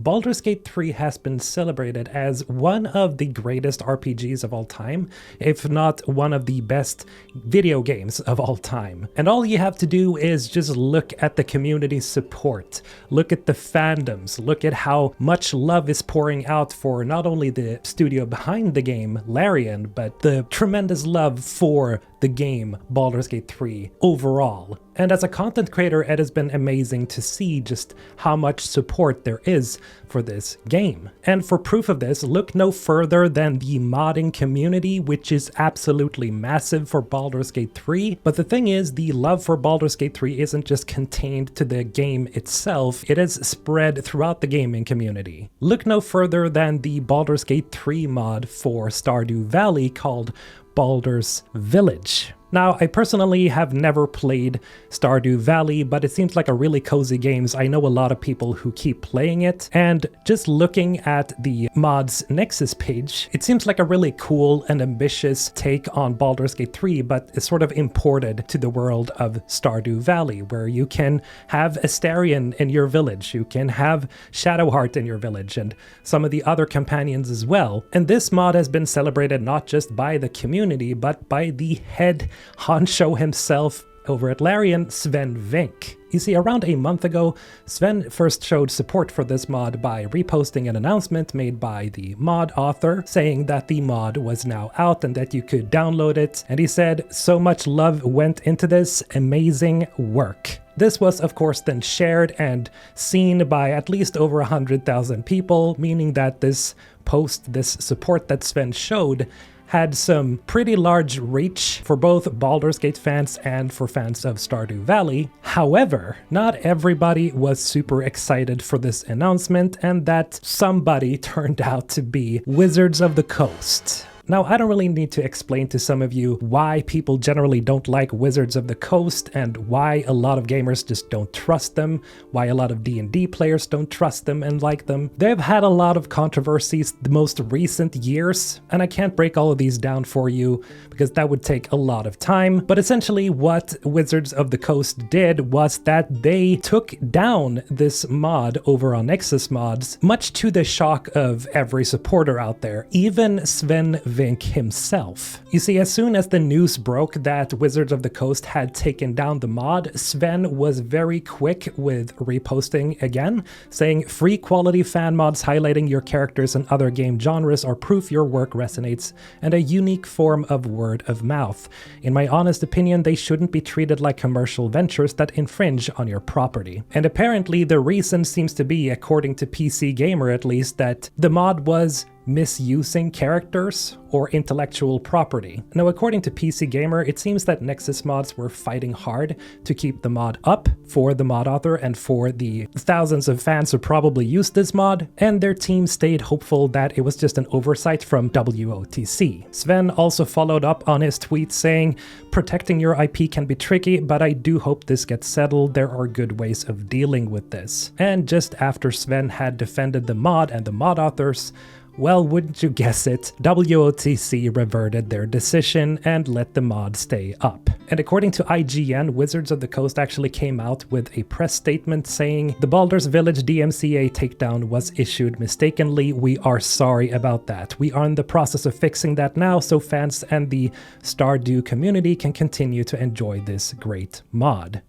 Baldur's Gate 3 has been celebrated as one of the greatest RPGs of all time, if not one of the best video games of all time. And all you have to do is just look at the community support, look at the fandoms, look at how much love is pouring out for not only the studio behind the game, Larian, but the tremendous love for the game Baldur's Gate 3 overall. And as a content creator, it has been amazing to see just how much support there is for this game. And for proof of this, look no further than the modding community, which is absolutely massive for Baldur's Gate 3. But the thing is, the love for Baldur's Gate 3 isn't just contained to the game itself, it is spread throughout the gaming community. Look no further than the Baldur's Gate 3 mod for Stardew Valley called Baldur's Village. Now, I personally have never played Stardew Valley, but it seems like a really cozy game. I know a lot of people who keep playing it, and just looking at the mod's Nexus page, it seems like a really cool and ambitious take on Baldur's Gate 3, but it's sort of imported to the world of Stardew Valley, where you can have Astarion in your village, you can have Shadowheart in your village, and some of the other companions as well. And this mod has been celebrated not just by the community, but by the head honcho himself over at Larian, Sven Vink. You see, around a month ago, Sven first showed support for this mod by reposting an announcement made by the mod author saying that the mod was now out and that you could download it. And he said, "So much love went into this, amazing work." This was, of course, then shared and seen by at least over 100,000 people, meaning that this post, this support that Sven showed, had some pretty large reach for both Baldur's Gate fans and for fans of Stardew Valley. However, not everybody was super excited for this announcement, and that somebody turned out to be Wizards of the Coast. Now, I don't really need to explain to some of you why people generally don't like Wizards of the Coast and why a lot of gamers just don't trust them, why a lot of D&D players don't trust them and like them. They've had a lot of controversies the most recent years, and I can't break all of these down for you because that would take a lot of time. But essentially what Wizards of the Coast did was that they took down this mod over on Nexus Mods, much to the shock of every supporter out there, even Sven Vink himself. You see, as soon as the news broke that Wizards of the Coast had taken down the mod, Sven was very quick with reposting again, saying, "Free quality fan mods highlighting your characters and other game genres are proof your work resonates, and a unique form of word of mouth. In my honest opinion, they shouldn't be treated like commercial ventures that infringe on your property." And apparently the reason seems to be, according to PC Gamer at least, that the mod was misusing characters or intellectual property. Now, according to PC Gamer, it seems that Nexus mods were fighting hard to keep the mod up for the mod author and for the thousands of fans who probably used this mod, and their team stayed hopeful that it was just an oversight from WOTC. Sven also followed up on his tweet saying, "Protecting your IP can be tricky, but I do hope this gets settled. There are good ways of dealing with this." And just after Sven had defended the mod and the mod authors, well, wouldn't you guess it, WOTC reverted their decision and let the mod stay up. And according to IGN, Wizards of the Coast actually came out with a press statement saying, "The Baldur's Village DMCA takedown was issued mistakenly. We are sorry about that. We are in the process of fixing that now so fans and the Stardew community can continue to enjoy this great mod."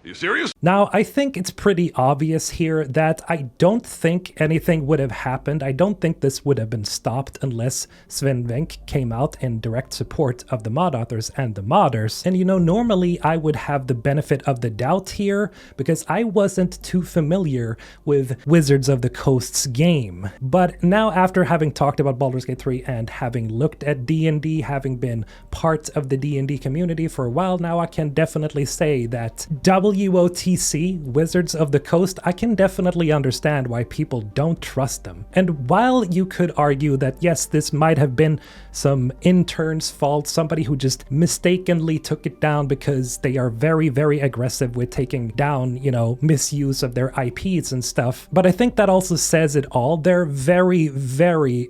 Are you serious? Now, I think it's pretty obvious here that I don't think anything would have happened. I don't think this would have been stopped unless Sven Vink came out in direct support of the mod authors and the modders. And you know, normally I would have the benefit of the doubt here because I wasn't too familiar with Wizards of the Coast's game. But now, after having talked about Baldur's Gate 3 and having looked at D&D, having been part of the D&D community for a while now, I can definitely say that WOTC, Wizards of the Coast, I can definitely understand why people don't trust them. And while you could argue that yes, this might have been some intern's fault, somebody who just mistakenly took it down because they are very, very aggressive with taking down, you know, misuse of their IPs and stuff. But I think that also says it all. They're very, very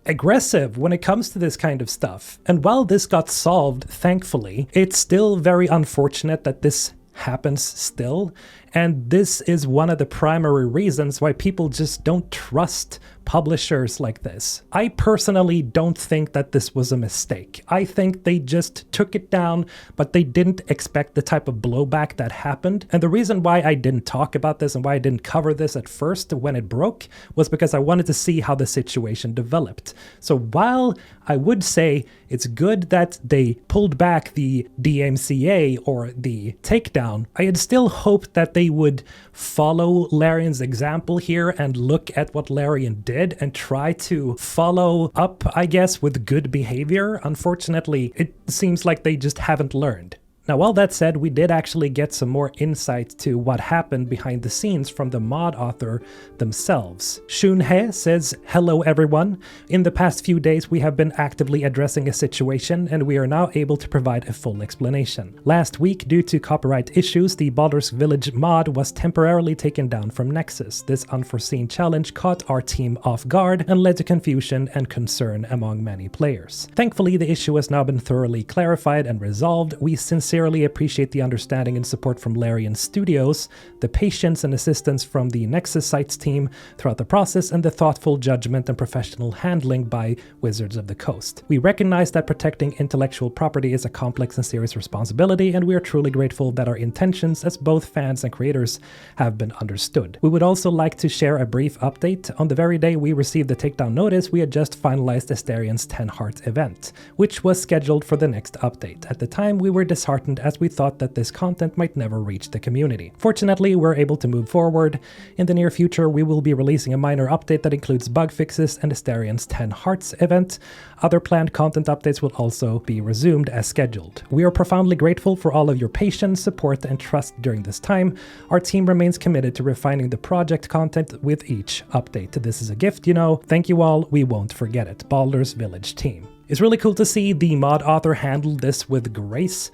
aggressive when it comes to this kind of stuff. And while this got solved, thankfully, it's still very unfortunate that this happens still, and this is one of the primary reasons why people just don't trust publishers like this. I personally don't think that this was a mistake. I think they just took it down, but they didn't expect the type of blowback that happened. And the reason why I didn't talk about this and why I didn't cover this at first when it broke was because I wanted to see how the situation developed. So while I would say it's good that they pulled back the DMCA or the takedown, I had still hoped that they would follow Larian's example here and look at what Larian did and try to follow up, I guess, with good behavior. Unfortunately, it seems like they just haven't learned. Now, all that said, we did actually get some more insight to what happened behind the scenes from the mod author themselves. Shunhe says, "Hello everyone. In the past few days we have been actively addressing a situation and we are now able to provide a full explanation. Last week, due to copyright issues, the Baldur's Village mod was temporarily taken down from Nexus. This unforeseen challenge caught our team off guard and led to confusion and concern among many players. Thankfully, the issue has now been thoroughly clarified and resolved. We sincerely appreciate the understanding and support from Larian Studios, the patience and assistance from the Nexus Sites team throughout the process, and the thoughtful judgment and professional handling by Wizards of the Coast. We recognize that protecting intellectual property is a complex and serious responsibility, and we are truly grateful that our intentions as both fans and creators have been understood. We would also like to share a brief update. On the very day we received the takedown notice, we had just finalized Astarion's 10 Heart event, which was scheduled for the next update. At the time, we were disheartened as we thought that this content might never reach the community. Fortunately, we're able to move forward. In the near future, we will be releasing a minor update that includes bug fixes and Astarion's 10 Hearts event. Other planned content updates will also be resumed as scheduled. We are profoundly grateful for all of your patience, support, and trust during this time. Our team remains committed to refining the project content with each update. This is a gift, you know. Thank you all. We won't forget it. Baldur's Village team." It's really cool to see the mod author handle this with grace.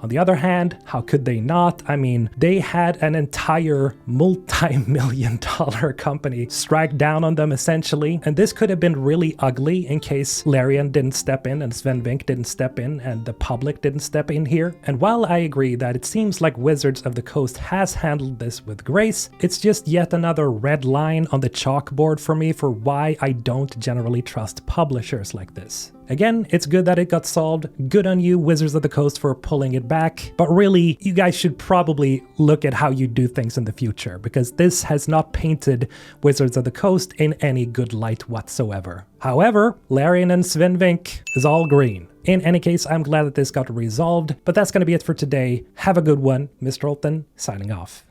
On the other hand, how could they not? I mean, they had an entire multi-million-dollar company strike down on them essentially, and this could have been really ugly in case Larian didn't step in and Sven Vink didn't step in and the public didn't step in here. And while I agree that it seems like Wizards of the Coast has handled this with grace, it's just yet another red line on the chalkboard for me for why I don't generally trust publishers like this. Again, it's good that it got solved. Good on you, Wizards of the Coast, for pulling it back. But really, you guys should probably look at how you do things in the future, because this has not painted Wizards of the Coast in any good light whatsoever. However, Larian and Sven Vink is all green. In any case, I'm glad that this got resolved, but that's going to be it for today. Have a good one. Mr. Olten, signing off.